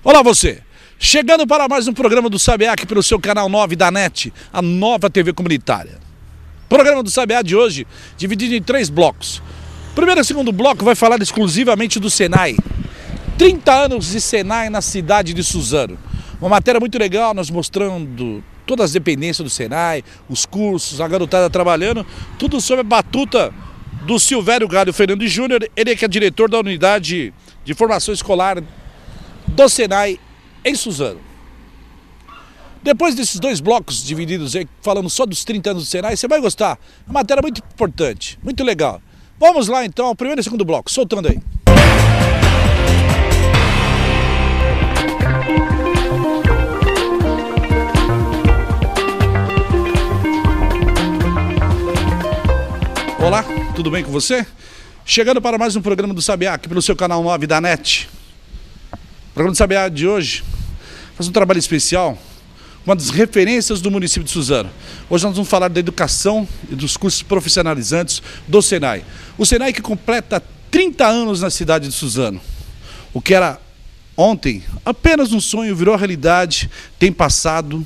Olá você, chegando para mais um programa do Sabiá aqui pelo seu canal 9 da NET, a nova TV comunitária. O programa do Sabiá de hoje, dividido em 3 blocos. O primeiro e o segundo bloco vai falar exclusivamente do Senai. 30 anos de Senai na cidade de Suzano. Uma matéria muito legal, nós mostrando todas as dependências do Senai, os cursos, a garotada trabalhando, tudo sob a batuta do Silvério Galo Fernando Júnior, ele que é diretor da unidade de formação escolar do Senai em Suzano. Depois desses 2 blocos divididos aí, falando só dos 30 anos do Senai, você vai gostar. É uma matéria muito importante, muito legal. Vamos lá então ao primeiro e segundo bloco, soltando aí. Olá, tudo bem com você? Chegando para mais um programa do Sabiá aqui pelo seu canal 9 da NET. O programa do Sabiá de hoje faz um trabalho especial, uma das referências do município de Suzano. Hoje nós vamos falar da educação e dos cursos profissionalizantes do Senai. O Senai que completa 30 anos na cidade de Suzano. O que era ontem apenas um sonho virou realidade, tem passado,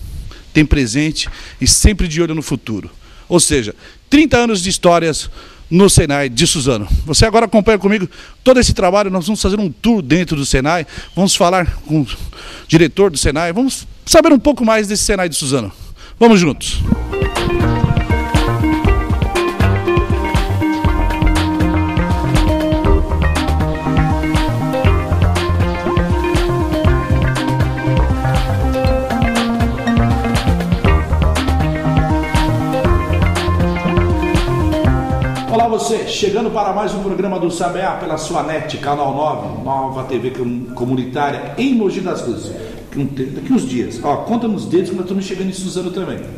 tem presente e sempre de olho no futuro. Ou seja, 30 anos de histórias no Senai de Suzano. Você agora acompanha comigo todo esse trabalho, nós vamos fazer um tour dentro do Senai, vamos falar com o diretor do Senai, vamos saber um pouco mais desse Senai de Suzano. Vamos juntos. Olá você, chegando para mais um programa do Sabiá pela sua NET, canal 9, nova TV comunitária em Mogi das Cruzes. Daqui uns dias, ó, conta nos dedos que nós estamos chegando em Suzano também. Daqui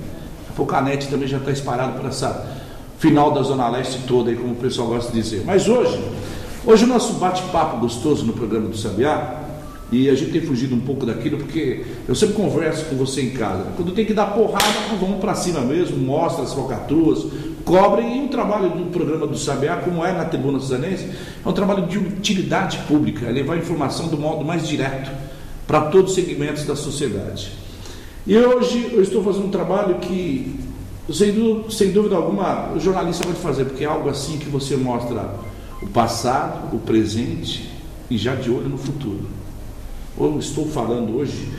a pouco a NET também já está espalhada por essa final da Zona Leste toda, aí, como o pessoal gosta de dizer. Mas hoje o nosso bate-papo gostoso no programa do Sabiá, e a gente tem fugido um pouco daquilo, porque eu sempre converso com você em casa. Quando tem que dar porrada, nós vamos para cima mesmo, mostra as falcatruas, cobrem. E o trabalho do programa do Sabiá, como é na Tribuna Suzanense, é um trabalho de utilidade pública, é levar informação do modo mais direto para todos os segmentos da sociedade. E hoje eu estou fazendo um trabalho que, sem dúvida alguma, o jornalista pode fazer, porque é algo assim que você mostra o passado, o presente e já de olho no futuro. Eu estou falando hoje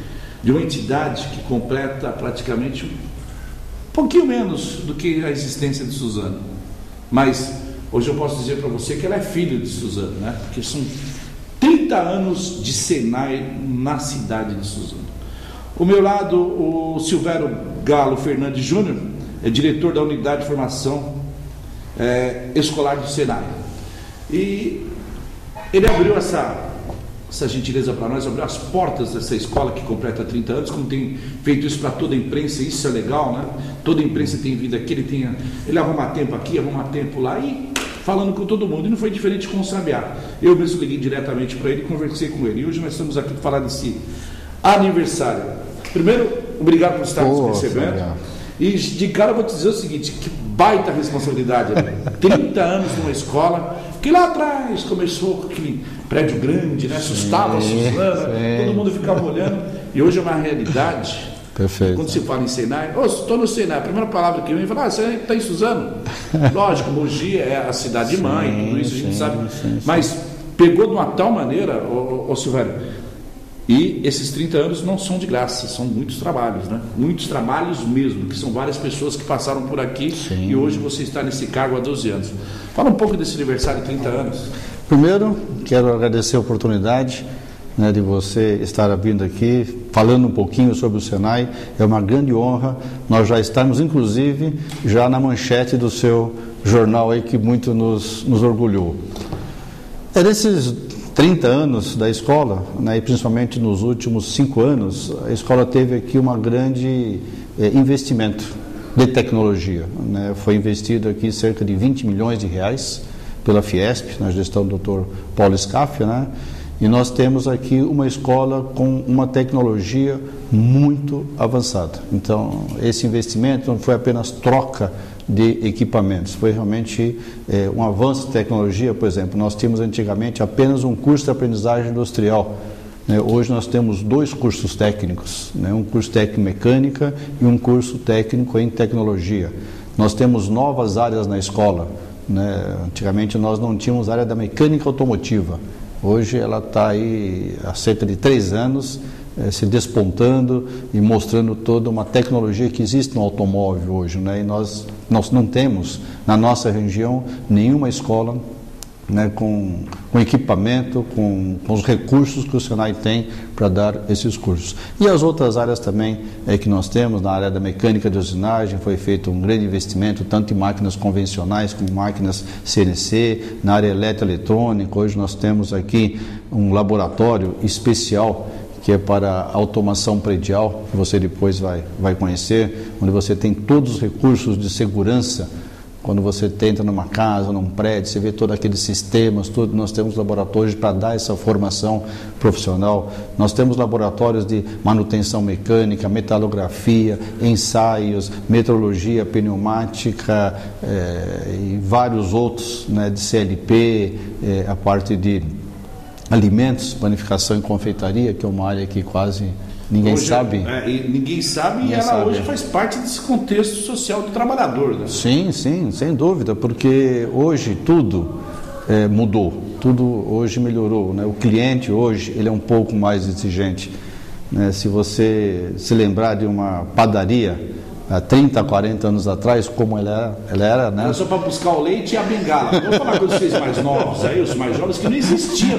de uma entidade que completa praticamente um pouquinho menos do que a existência de Suzano. Mas hoje eu posso dizer para você que ela é filha de Suzano, né? Porque são 30 anos de Senai na cidade de Suzano. Ao meu lado, o Silvério Galo Fernando Júnior, é diretor da unidade de formação escolar do Senai. E ele abriu essa gentileza para nós, abriu as portas dessa escola que completa 30 anos, como tem feito isso para toda a imprensa. Isso é legal, né? Toda a imprensa tem vindo aqui, ele arruma tempo aqui, arruma tempo lá, e falando com todo mundo. E não foi diferente com o Sabiá. Eu mesmo liguei diretamente para ele, conversei com ele. E hoje nós estamos aqui para falar desse aniversário. Primeiro, obrigado por estar nos recebendo. Sabiá. E de cara eu vou te dizer o seguinte, que baita responsabilidade, né? 30 anos numa escola, que lá atrás começou com aquele prédio grande, né? Assustava a Suzano, todo mundo ficava olhando, e hoje é uma realidade. Perfeito. Quando se fala em Senai, estou no Senai, a primeira palavra que vem fala, você está em Suzano? Lógico, Mogi é a cidade mãe, tudo isso a gente sabe, mas pegou de uma tal maneira, Silvério. E esses 30 anos não são de graça, são muitos trabalhos, né? Muitos trabalhos mesmo, que são várias pessoas que passaram por aqui. Sim. E hoje você está nesse cargo há 12 anos. Fala um pouco desse aniversário de 30 anos. Primeiro, quero agradecer a oportunidade, né, de você estar vindo aqui, falando um pouquinho sobre o Senai. É uma grande honra. Nós já estamos, inclusive, já na manchete do seu jornal aí, que muito nos orgulhou. Nesses 30 anos da escola, né, e principalmente nos últimos 5 anos, a escola teve aqui uma grande investimento de tecnologia, né? Foi investido aqui cerca de 20 milhões de reais pela Fiesp, na gestão do Dr. Paulo Scaff, né? E nós temos aqui uma escola com uma tecnologia muito avançada. Então, esse investimento não foi apenas troca de equipamentos, foi realmente um avanço de tecnologia. Por exemplo, nós tínhamos antigamente apenas um curso de aprendizagem industrial Hoje nós temos 2 cursos técnicos, um curso técnico em mecânica e um curso técnico em tecnologia. Nós temos novas áreas na escola. Antigamente nós não tínhamos a área da mecânica automotiva. Hoje ela está aí há cerca de 3 anos se despontando e mostrando toda uma tecnologia que existe no automóvel hoje. E nós não temos na nossa região nenhuma escola com equipamento, com os recursos que o Senai tem para dar esses cursos. E as outras áreas também que nós temos, na área da mecânica de usinagem, foi feito um grande investimento, tanto em máquinas convencionais como máquinas CNC, na área eletroeletrônica. Hoje nós temos aqui um laboratório especial que é para automação predial, que você depois vai conhecer, onde você tem todos os recursos de segurança. Quando você entra numa casa, num prédio, você vê todos aqueles sistemas, tudo. Nós temos laboratórios para dar essa formação profissional. Nós temos laboratórios de manutenção mecânica, metalografia, ensaios, metrologia, pneumática e vários outros, de CLP, a parte de alimentos, panificação e confeitaria, que é uma área que quase ninguém hoje, sabe. Ninguém sabe, e ela hoje faz parte desse contexto social do trabalhador. Sim, sem dúvida, porque hoje tudo mudou, tudo hoje melhorou. O cliente hoje ele é um pouco mais exigente. Se você se lembrar de uma padaria há 30, 40 anos atrás, como ela era, Era só para buscar o leite e a bengala. Vamos falar com vocês mais novos aí, os mais jovens, que não existia.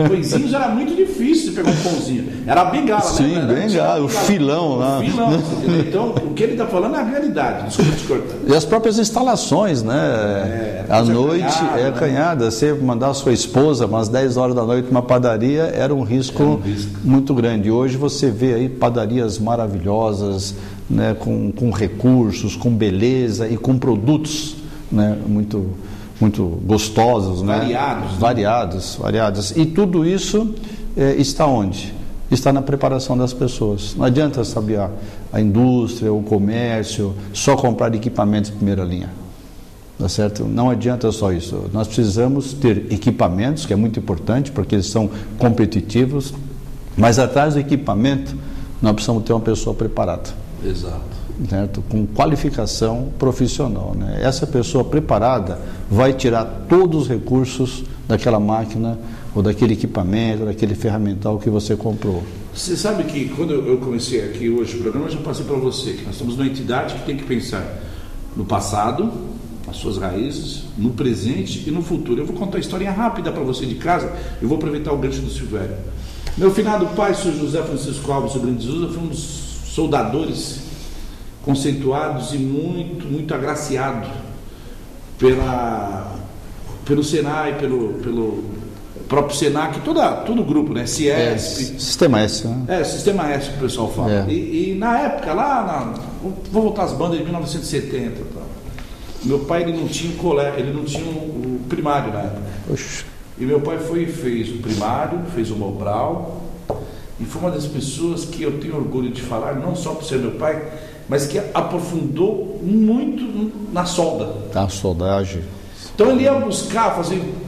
Pãezinhos era muito difícil de pegar um pãozinho. Era a bengala, Sim, bengala, o filão lá. Então, o que ele está falando é a realidade. Desculpa te cortar. E as próprias instalações, à noite acanhada. Você mandar a sua esposa umas 10 horas da noite numa padaria era um risco muito grande. Hoje você vê aí padarias maravilhosas, com recursos, com beleza e com produtos muito gostosos, variados. E tudo isso está onde? Está na preparação das pessoas. Não adianta saber a indústria, o comércio, só comprar equipamentos de primeira linha. Tá certo? Não adianta só isso. Nós precisamos ter equipamentos, que é muito importante, porque eles são competitivos, mas atrás do equipamento nós precisamos ter uma pessoa preparada. Exato. Certo? Com qualificação profissional. Essa pessoa preparada vai tirar todos os recursos daquela máquina ou daquele equipamento, daquele ferramental que você comprou. Você sabe que quando eu comecei aqui hoje o programa, eu já passei para você que nós estamos numa entidade que tem que pensar no passado, nas suas raízes, no presente e no futuro. Eu vou contar uma historinha rápida para você de casa, eu vou aproveitar o gancho do Silvério. Meu finado pai, Sr. José Francisco Alves Sobrinho de Souza, foi um dos soldadores conceituados e muito agraciado pelo Senai, pelo próprio Senac, todo o grupo, CIESP. Sistema S, Sistema S que o pessoal fala. E na época, vou voltar às bandas de 1970. Meu pai ele não tinha o primário na época. Oxe. E meu pai fez o primário, fez o Mobral. E foi uma das pessoas que eu tenho orgulho de falar, não só por ser meu pai, mas que aprofundou muito na solda. A soldagem. Então ele ia buscar,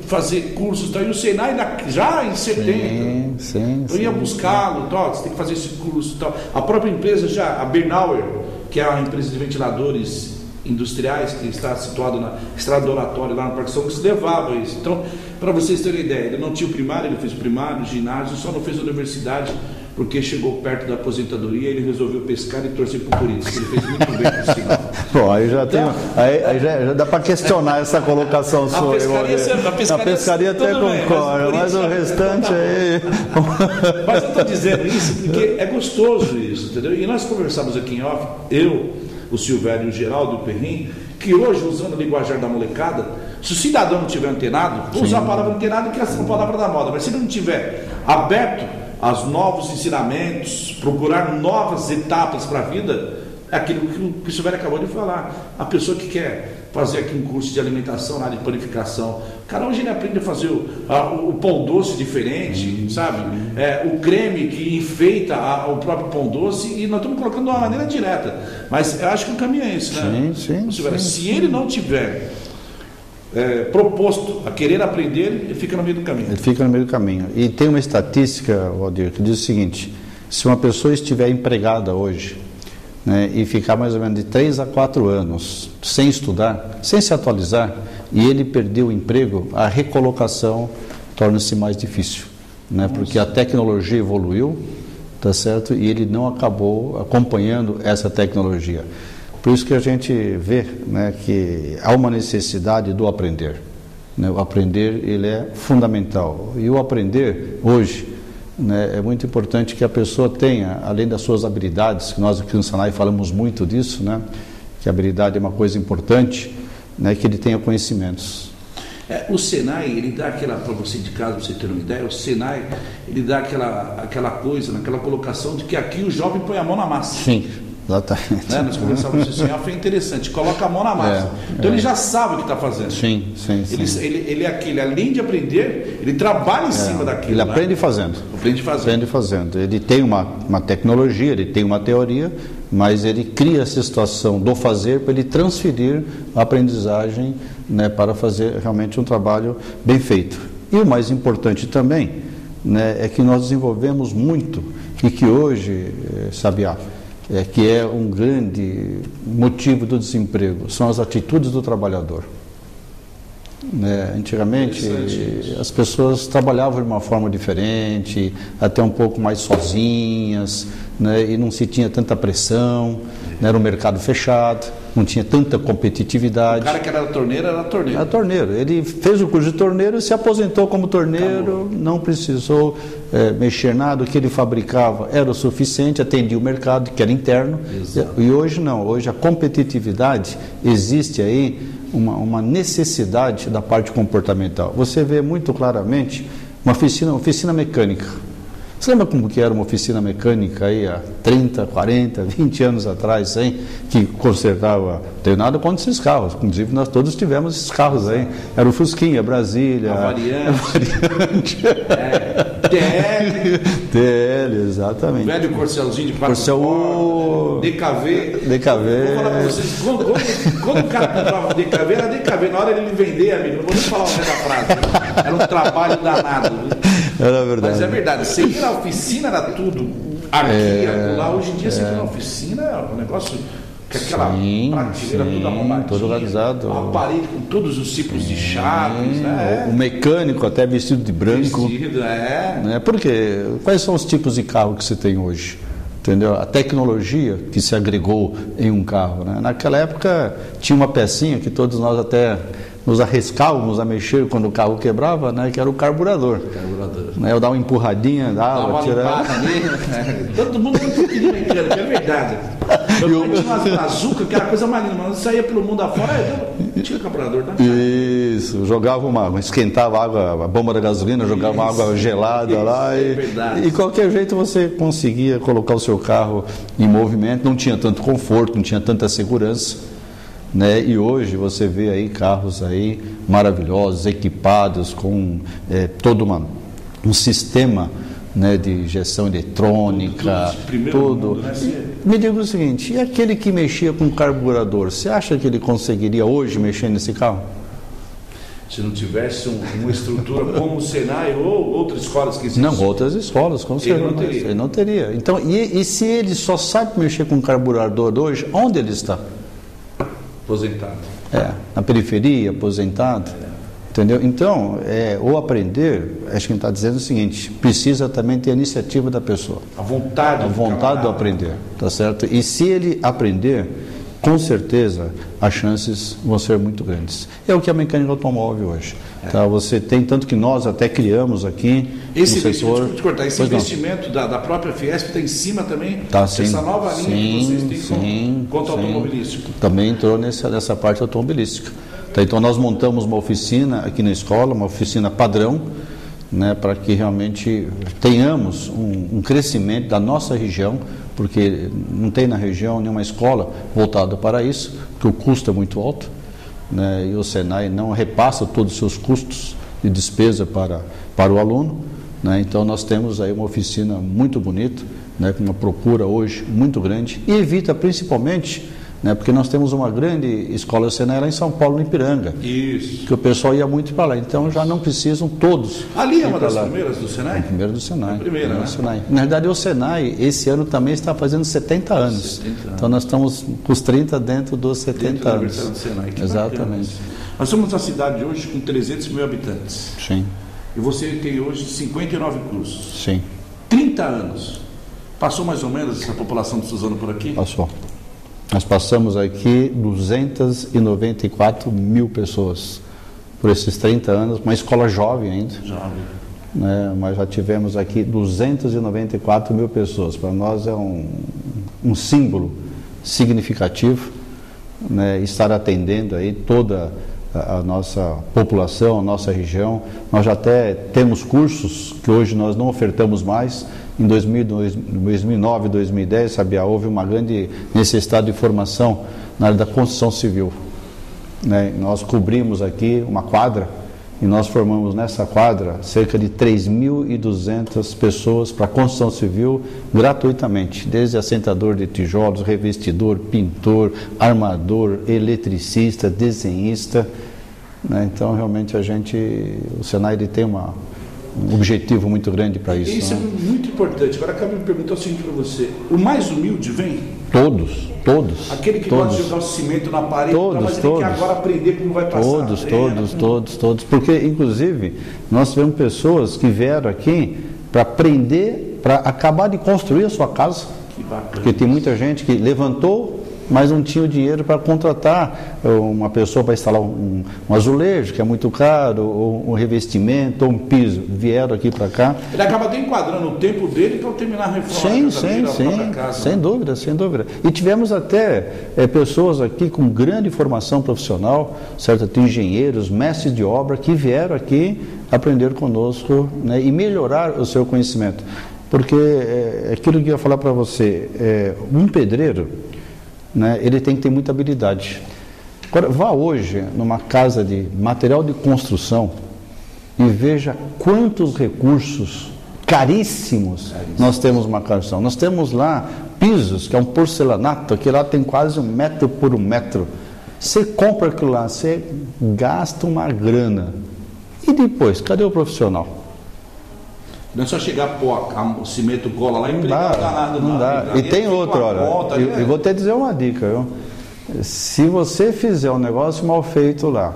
fazer cursos, e o Senai já em 70. Sim, eu ia buscá-lo, você tem que fazer esse curso. A própria empresa a Bernauer, que é uma empresa de ventiladores industriais, que está situada na Estrada do Oratório, lá no Parque São Luís, levava isso. Então, para vocês terem ideia, ele não tinha o primário, ele fez o primário, o ginásio, só não fez a universidade, porque chegou perto da aposentadoria, ele resolveu pescar e torcer por Corinthians, ele fez muito bem por sinal. Bom, aí já tem, aí já dá para questionar essa colocação sua. A pescaria até concorda, mas o restante aí... Mas eu estou dizendo isso porque é gostoso isso, entendeu? E nós conversamos aqui em off, o Silvério e o Geraldo e o Perrin, que hoje, usando a linguajar da molecada, se o cidadão não tiver antenado, vou usar a palavra antenado, que é a palavra da moda, mas se ele não tiver aberto aos novos ensinamentos, procurar novas etapas para a vida, é aquilo que o Silvério acabou de falar. A pessoa que quer fazer aqui um curso de alimentação na área de panificação, o cara hoje ele aprende a fazer o pão doce diferente, sabe? O creme que enfeita o próprio pão doce, e nós estamos colocando de uma maneira direta. Mas eu acho que o caminho é esse, né? Sim. Se ele não tiver proposto a querer aprender, ele fica no meio do caminho. Ele fica no meio do caminho. E tem uma estatística, Waldir, que diz o seguinte: se uma pessoa estiver empregada hoje, né, e ficar mais ou menos de 3 a 4 anos sem estudar, sem se atualizar, e ele perdeu o emprego, a recolocação torna-se mais difícil, né, porque a tecnologia evoluiu, tá certo? E ele não acabou acompanhando essa tecnologia. Por isso que a gente vê, né, que há uma necessidade do aprender, né? O aprender, ele é fundamental. E o aprender, hoje, né, é muito importante que a pessoa tenha, além das suas habilidades, que nós aqui no Senai falamos muito disso, né, que a habilidade é uma coisa importante, né, que ele tenha conhecimentos. O Senai, ele dá aquela, para você de casa, para você ter uma ideia, o Senai, ele dá aquela coisa, naquela colocação de que aqui o jovem põe a mão na massa. Sim. Exatamente. Né? Nós conversávamos com o senhor, foi interessante, coloca a mão na massa. Então ele já sabe o que está fazendo. Sim. Ele é aquele, além de aprender, ele trabalha em cima daquilo. Ele aprende fazendo. Aprende fazendo. Ele tem uma tecnologia, ele tem uma teoria, mas ele cria essa situação do fazer para ele transferir a aprendizagem, né, para fazer realmente um trabalho bem feito. E o mais importante também, né, é que nós desenvolvemos muito e que hoje, Sabiá, que é um grande motivo do desemprego, são as atitudes do trabalhador. Antigamente, as pessoas trabalhavam de uma forma diferente, até um pouco mais sozinhas, né, e não se tinha tanta pressão, né, era um mercado fechado, não tinha tanta competitividade. O cara que era torneiro, era torneiro. Era torneiro. Ele fez o curso de torneiro, se aposentou como torneiro, não precisou mexer nada, o que ele fabricava era o suficiente, atendia o mercado, que era interno. Exato. E hoje não, hoje a competitividade, existe aí uma necessidade da parte comportamental. Você vê muito claramente uma oficina mecânica. Você lembra como que era uma oficina mecânica aí há 30, 40, 20 anos atrás, hein? Que consertava, não tem nada contra esses carros, inclusive nós todos tivemos esses carros aí, era o Fusquinha, Brasília, a Variante. TL, exatamente. O velho Corcelzinho de 4 Corcel, DKV. Vou falar para vocês, quando o cara comprava DKV, era DKV, na hora ele vender, amigo, não vou nem falar o resto da frase, era um trabalho danado. Era verdade. Mas é verdade, você ir na oficina era tudo aqui, lá, hoje em dia você ir na oficina é um negócio com aquela prateleira toda arrumadinha, todo organizado, um aparelho com todos os tipos de chaves, né? O mecânico até vestido de branco. Né? Por quê? Quais são os tipos de carro que você tem hoje? Entendeu? A tecnologia que se agregou em um carro, né? Naquela época tinha uma pecinha que todos nós até nos arriscávamos a mexer quando o carro quebrava, né, que era o carburador. Né, eu dava uma empurradinha, dava, tirava. Todo mundo queria mecânica, é verdade. Meu pai tinha uma Azuca, que era a coisa mais linda, mas saía pelo mundo afora, tinha carburador, né? Isso, jogava esquentava água, a bomba da gasolina, jogava água gelada lá e qualquer jeito você conseguia colocar o seu carro em movimento, não tinha tanto conforto, não tinha tanta segurança. Né? E hoje você vê aí carros aí maravilhosos, equipados com todo um sistema, né, de injeção eletrônica, tudo. Mundo, né? Me diga o seguinte, e aquele que mexia com carburador, você acha que ele conseguiria hoje mexer nesse carro? Se não tivesse uma estrutura como o Senai ou outras escolas que existem? Não, outras escolas, com certeza. Ele não teria. Então, e se ele só sabe mexer com carburador hoje, onde ele está? Aposentado. Na periferia, aposentado. Entendeu? Então, o aprender, acho que a gente está dizendo o seguinte, precisa também ter a iniciativa da pessoa. A vontade de aprender, tá certo? E se ele aprender, com certeza, as chances vão ser muito grandes. É o que a mecânica automóvel hoje. Tá? Você tem, tanto que nós até criamos aqui esse investimento da própria Fiesp está em cima também dessa nova linha que vocês têm quanto automobilístico. Também entrou nessa parte automobilística. Tá, então nós montamos uma oficina aqui na escola, uma oficina padrão, né, para que realmente tenhamos um crescimento da nossa região, porque não tem na região nenhuma escola voltada para isso, porque o custo é muito alto, né, e o Senai não repassa todos os seus custos de despesa para o aluno, né, então nós temos aí uma oficina muito bonita, né, com uma procura hoje muito grande, e evita principalmente né? Porque nós temos uma grande escola do Senai lá em São Paulo, no Ipiranga. Isso. Que o pessoal ia muito para lá. Então já não precisam todos. Ali é uma das primeiras do Senai? É a primeira do Senai. É a primeira, né? Senai. Na verdade, o Senai, esse ano também está fazendo 70 anos. Então nós estamos com os 30 dentro dos 70 anos. Do Senai. Que exatamente. Bacana. Nós somos uma cidade hoje com 300 mil habitantes. Sim. E você tem hoje 59 cursos. Sim. 30 anos. Passou mais ou menos essa população de Suzano por aqui? Passou. Nós passamos aqui 294 mil pessoas por esses 30 anos, uma escola jovem ainda. Jovem. Né? Mas já tivemos aqui 294 mil pessoas. Para nós é um símbolo significativo, né? Estar atendendo aí toda a nossa população, a nossa região. Nós já até temos cursos que hoje nós não ofertamos mais. Em 2009, 2010, Sabiá, houve uma grande necessidade de formação na área da construção civil. Né? Nós cobrimos aqui uma quadra e nós formamos nessa quadra cerca de 3.200 pessoas para construção civil gratuitamente, desde assentador de tijolos, revestidor, pintor, armador, eletricista, desenhista. Né? Então, realmente, o Senai ele tem um objetivo muito grande para isso. Isso, né? É muito importante. Agora, acabo de perguntar o seguinte para você: o mais humilde vem? Todos. Aquele que gosta de jogar o cimento na parede, mas ele quer agora aprender como vai passar. Todos. Porque, inclusive, nós tivemos pessoas que vieram aqui para aprender, para acabar de construir a sua casa. Que bacana. Porque tem muita gente que levantou, mas não tinha o dinheiro para contratar uma pessoa para instalar um azulejo, que é muito caro, ou um revestimento, ou um piso. Vieram aqui para cá. Ele acaba até enquadrando o tempo dele para terminar a reforma da casa. Sem dúvida. E tivemos até pessoas aqui com grande formação profissional, certo? Tem engenheiros, mestres de obra, que vieram aqui aprender conosco, né? E melhorar o seu conhecimento. Porque aquilo que eu ia falar para você, um pedreiro, né, ele tem que ter muita habilidade. Agora, vá hoje numa casa de material de construção e veja quantos recursos caríssimos nós temos numa construção. Nós temos lá pisos, que é um porcelanato, que lá tem quase 1 metro por 1 metro. Você compra aquilo lá, você gasta uma grana. E depois, cadê o profissional? Não é só chegar a pôr o cimento cola lá e empregar não dá. E tem outra, olha, eu vou até dizer uma dica, viu? Se você fizer um negócio mal feito lá,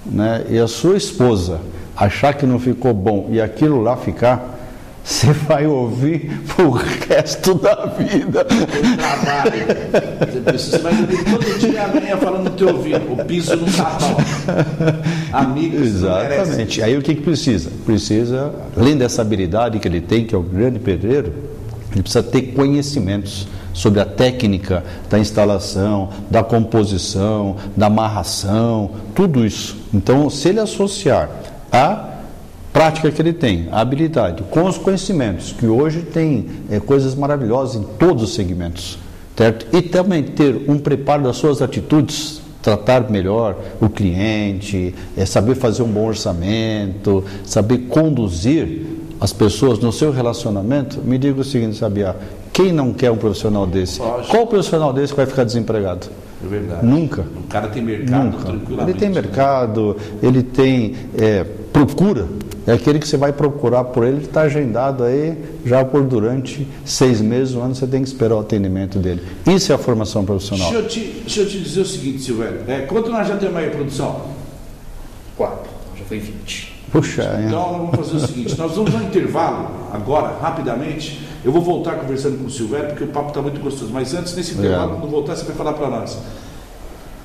né, e a sua esposa achar que não ficou bom e aquilo lá ficar, você vai ouvir pro resto da vida. Você vai ouvir todo dia a manhã falando no teu ouvido: o piso não está bom. Amigos, exatamente. Aí o que precisa? Precisa, além dessa habilidade que ele tem, que é o grande pedreiro, ele precisa ter conhecimentos sobre a técnica da instalação, da composição, da amarração, tudo isso. Então, se ele associar a prática que ele tem, a habilidade, com os conhecimentos, que hoje tem coisas maravilhosas em todos os segmentos, certo? E também ter um preparo das suas atitudes, tratar melhor o cliente, saber fazer um bom orçamento, saber conduzir as pessoas no seu relacionamento. Me diga o seguinte, Sabiá, quem não quer um profissional desse? Lógico. Qual profissional desse vai ficar desempregado? É verdade. Nunca. O cara tem mercado tranquilamente. Ele tem mercado, ele tem procura. É aquele que você vai procurar por ele, que está agendado aí já durante 6 meses, um ano, você tem que esperar o atendimento dele. Isso é a formação profissional. Deixa eu te dizer o seguinte, Silvério. Quanto nós já temos aí, produção? 4. Já foi 20. Puxa, então vamos fazer o seguinte, nós vamos dar um intervalo agora, rapidamente. Eu vou voltar conversando com o Silvério, porque o papo está muito gostoso. Mas antes, nesse intervalo, quando voltar, você vai falar para nós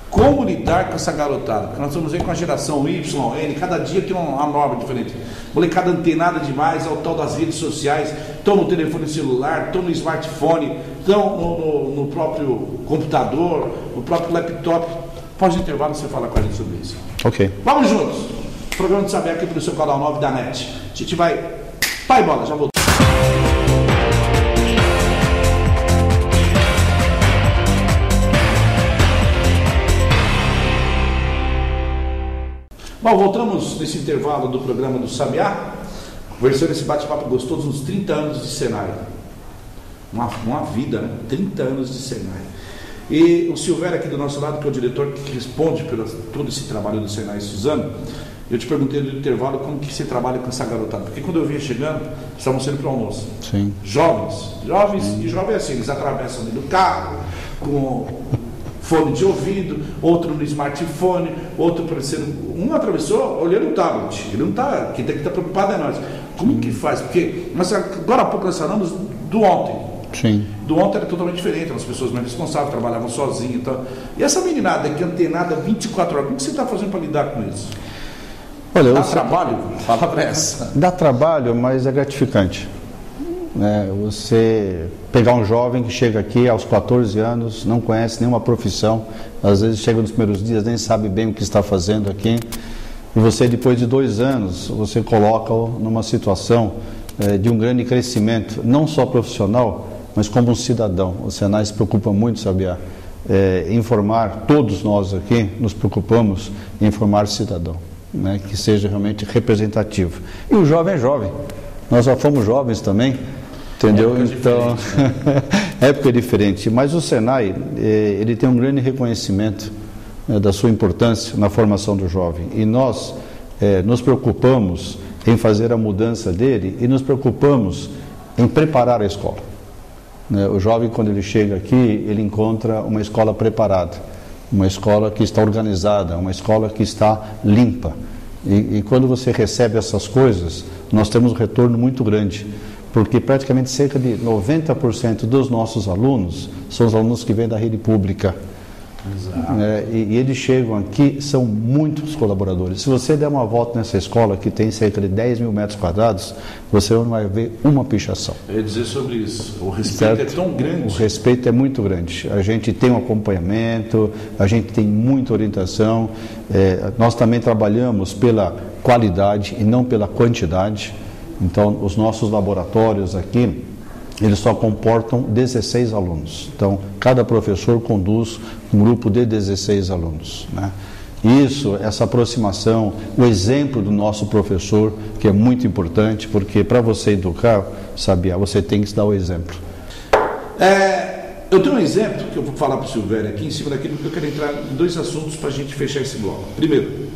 como lidar com essa garotada. Porque nós estamos aí com a geração Y, N, cada dia tem uma norma diferente. Molecada antenada demais, ao tal das redes sociais, estão no telefone celular, estão no smartphone, estão no próprio computador, no próprio laptop. Após o intervalo, você fala com a gente sobre isso. Ok. Vamos juntos! O programa de Saber aqui pelo seu canal 9 da NET. A gente vai... Pai bola, já voltou. Bom, voltamos nesse intervalo do programa do Sabiá, conversando esse bate-papo gostoso nos 30 anos de Senai. Uma vida, né? 30 anos de Senai. E o Silvério aqui do nosso lado, que é o diretor que responde por todo esse trabalho do Senai Suzano, eu te perguntei no intervalo como que você trabalha com essa garotada, porque quando eu vinha chegando, estavam saindo para o almoço. Sim. Jovens, e jovens assim, eles atravessam dentro do carro, com fone de ouvido, outro no smartphone, outro parecendo. Um atravessou olhando o tablet. Ele não está. Quem tem que estar preocupado é nós. Como que faz? Porque agora há pouco nós falamos do ontem. Sim. Do ontem era totalmente diferente, eram as pessoas mais responsáveis, trabalhavam sozinhas e tal. E essa meninada que é antenada 24 horas, como que você está fazendo para lidar com isso? Olha, dá trabalho? A palavra é essa. Dá trabalho, mas é gratificante. Você pegar um jovem que chega aqui aos 14 anos, não conhece nenhuma profissão, às vezes chega nos primeiros dias, nem sabe bem o que está fazendo aqui, e você depois de 2 anos, você coloca-o numa situação de um grande crescimento, não só profissional, mas como um cidadão. O Senai se preocupa muito, Sabiá, informar, todos nós aqui nos preocupamos em informar o cidadão, né, que seja realmente representativo. E o jovem é jovem, nós já fomos jovens também, entendeu? Então, época diferente. Mas o Senai, ele tem um grande reconhecimento da sua importância na formação do jovem. E nós nos preocupamos em fazer a mudança dele e nos preocupamos em preparar a escola. O jovem, quando ele chega aqui, ele encontra uma escola preparada, uma escola que está organizada, uma escola que está limpa. E quando você recebe essas coisas, nós temos um retorno muito grande, porque praticamente cerca de 90% dos nossos alunos são os alunos que vêm da rede pública. Exato. E eles chegam aqui, são muitos colaboradores. Se você der uma volta nessa escola, que tem cerca de 10 mil metros quadrados, você não vai ver uma pichação. Eu ia dizer sobre isso, o respeito é tão grande. O respeito é muito grande. A gente tem um acompanhamento, a gente tem muita orientação, nós também trabalhamos pela qualidade e não pela quantidade. Então, os nossos laboratórios aqui, eles só comportam 16 alunos. Então, cada professor conduz um grupo de 16 alunos, né? Isso, essa aproximação, o exemplo do nosso professor, que é muito importante, porque para você educar, Sabiá, você tem que dar o exemplo. Eu tenho um exemplo que eu vou falar para o Silvério aqui, em cima daquilo que eu quero entrar em 2 assuntos para a gente fechar esse bloco. Primeiro,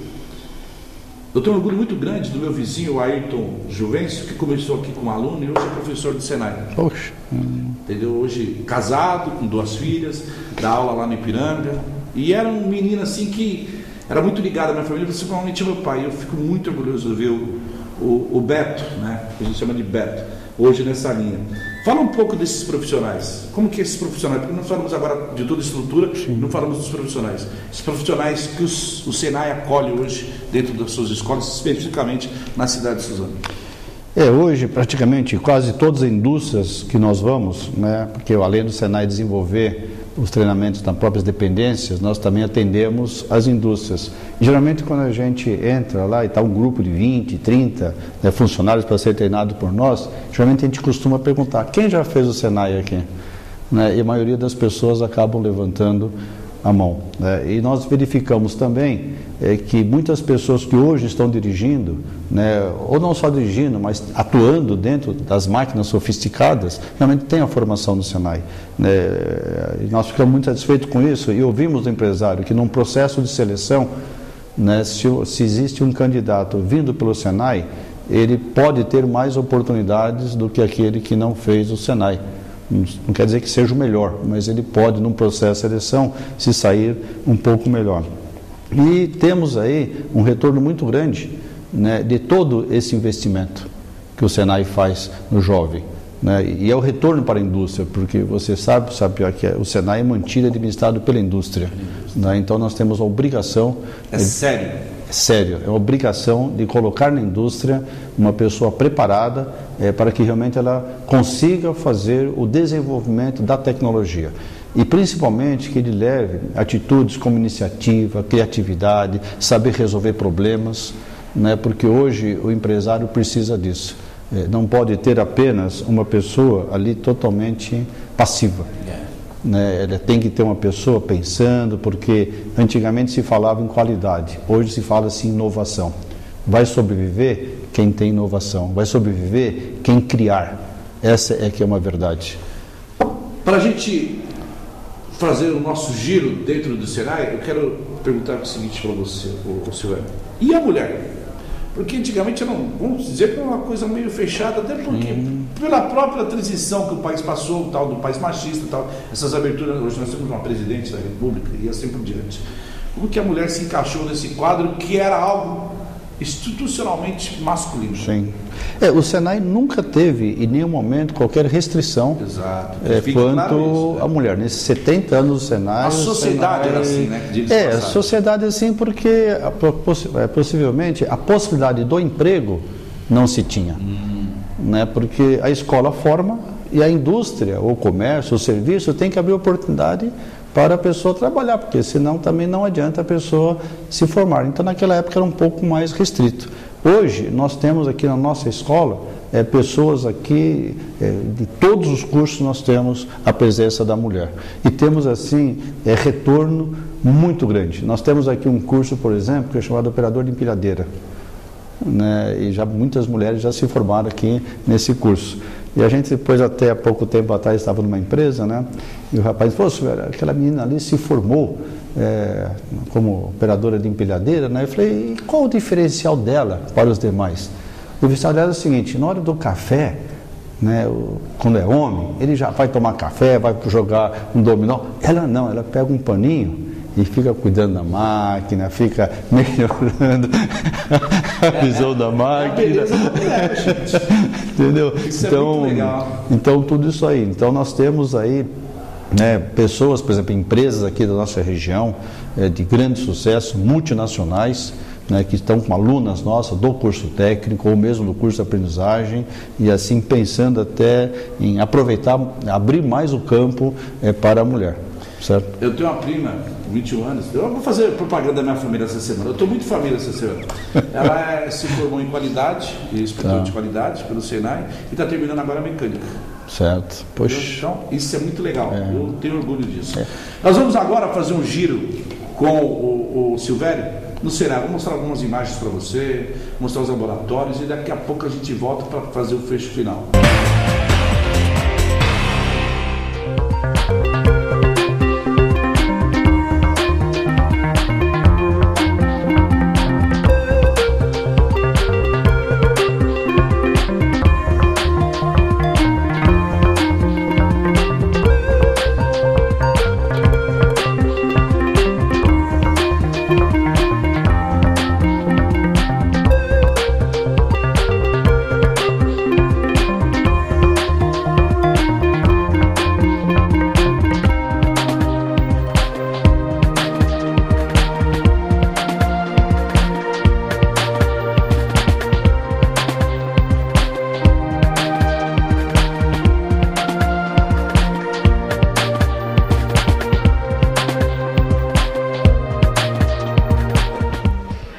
eu tenho um orgulho muito grande do meu vizinho, o Ayrton Juvencio, que começou aqui como aluno e hoje é professor do Senai. Poxa. Entendeu? Hoje casado, com 2 filhas, dá aula lá no Ipiranga. E era um menino assim que era muito ligado à minha família, principalmente ao meu pai. Eu fico muito orgulhoso de ver o Beto, né? Que a gente chama de Beto, hoje nessa linha. Fala um pouco desses profissionais. Como que esses profissionais, porque nós falamos agora de toda a estrutura, não falamos dos profissionais. Esses profissionais que o Senai acolhe hoje dentro das suas escolas, especificamente na cidade de Suzano. Hoje, praticamente, quase todas as indústrias que nós vamos, né, porque além do Senai desenvolver os treinamentos nas próprias dependências, nós também atendemos as indústrias. Geralmente, quando a gente entra lá e está um grupo de 20, 30 funcionários para ser treinado por nós, geralmente a gente costuma perguntar, quem já fez o Senai aqui? E a maioria das pessoas acabam levantando a mão. E nós verificamos também que muitas pessoas que hoje estão dirigindo, ou não só dirigindo, mas atuando dentro das máquinas sofisticadas, realmente têm a formação do Senai. E nós ficamos muito satisfeitos com isso e ouvimos do empresário que num processo de seleção, se existe um candidato vindo pelo Senai, ele pode ter mais oportunidades do que aquele que não fez o Senai. Não quer dizer que seja o melhor, mas ele pode, num processo de seleção, se sair um pouco melhor. E temos aí um retorno muito grande, de todo esse investimento que o Senai faz no jovem. E é o retorno para a indústria, porque você sabe que o Senai é mantido e administrado pela indústria. Então nós temos a obrigação... Sério, é uma obrigação de colocar na indústria uma pessoa preparada para que realmente ela consiga fazer o desenvolvimento da tecnologia. E principalmente que ele leve atitudes como iniciativa, criatividade, saber resolver problemas, porque hoje o empresário precisa disso. Não pode ter apenas uma pessoa ali totalmente passiva. Ela tem que ter uma pessoa pensando, porque antigamente se falava em qualidade, hoje se fala-se em inovação. Vai sobreviver quem tem inovação, vai sobreviver quem criar. Essa é que é uma verdade. Para a gente fazer o nosso giro dentro do Senai, eu quero perguntar o seguinte para você, o Silvério. E a mulher? Porque antigamente não, vamos dizer que era uma coisa meio fechada, até porque pela própria transição que o país passou, tal, do país machista, tal, essas aberturas, hoje nós temos uma presidente da República e assim por diante. Como que a mulher se encaixou nesse quadro que era algo institucionalmente masculino? Sim. O Senai nunca teve, em nenhum momento, qualquer restrição quanto à mulher. Nesses 70 anos do Senai... A sociedade era assim, né? A sociedade é assim porque, possivelmente, a possibilidade do emprego não se tinha. Né? Porque a escola forma e a indústria, o comércio, o serviço, tem que abrir oportunidade para a pessoa trabalhar, porque senão também não adianta a pessoa se formar. Então, naquela época era um pouco mais restrito. Hoje, nós temos aqui na nossa escola, pessoas aqui, de todos os cursos nós temos a presença da mulher. E temos, assim, retorno muito grande. Nós temos aqui um curso, por exemplo, que é chamado Operador de Empilhadeira. Né? E já muitas mulheres já se formaram aqui nesse curso. E a gente depois, até há pouco tempo atrás, estava numa empresa, né? E o rapaz falou, aquela menina ali se formou como operadora de empilhadeira, né? Eu falei, e qual o diferencial dela para os demais? O diferencial dela é o seguinte, na hora do café, né, quando é homem, ele já vai tomar café, vai jogar um dominó. Ela não, ela pega um paninho e fica cuidando da máquina, fica melhorando a visão da máquina. Entendeu? Isso é muito legal. Então, tudo isso aí. Então, nós temos aí, né, pessoas, por exemplo, empresas aqui da nossa região, de grande sucesso, multinacionais, né, que estão com alunas nossas do curso técnico ou mesmo do curso de aprendizagem e assim pensando até em aproveitar, abrir mais o campo para a mulher. Certo? Eu tenho uma prima, 21 anos, eu vou fazer propaganda da minha família essa semana, eu estou muito família essa semana. Ela se formou em qualidade, inspetor de qualidade pelo Senai e está terminando agora a mecânica. Certo. Poxa. Então, isso é muito legal, eu tenho orgulho disso. Nós vamos agora fazer um giro com o Silvério no Senai. Vou mostrar algumas imagens para você, mostrar os laboratórios e daqui a pouco a gente volta para fazer o fecho final.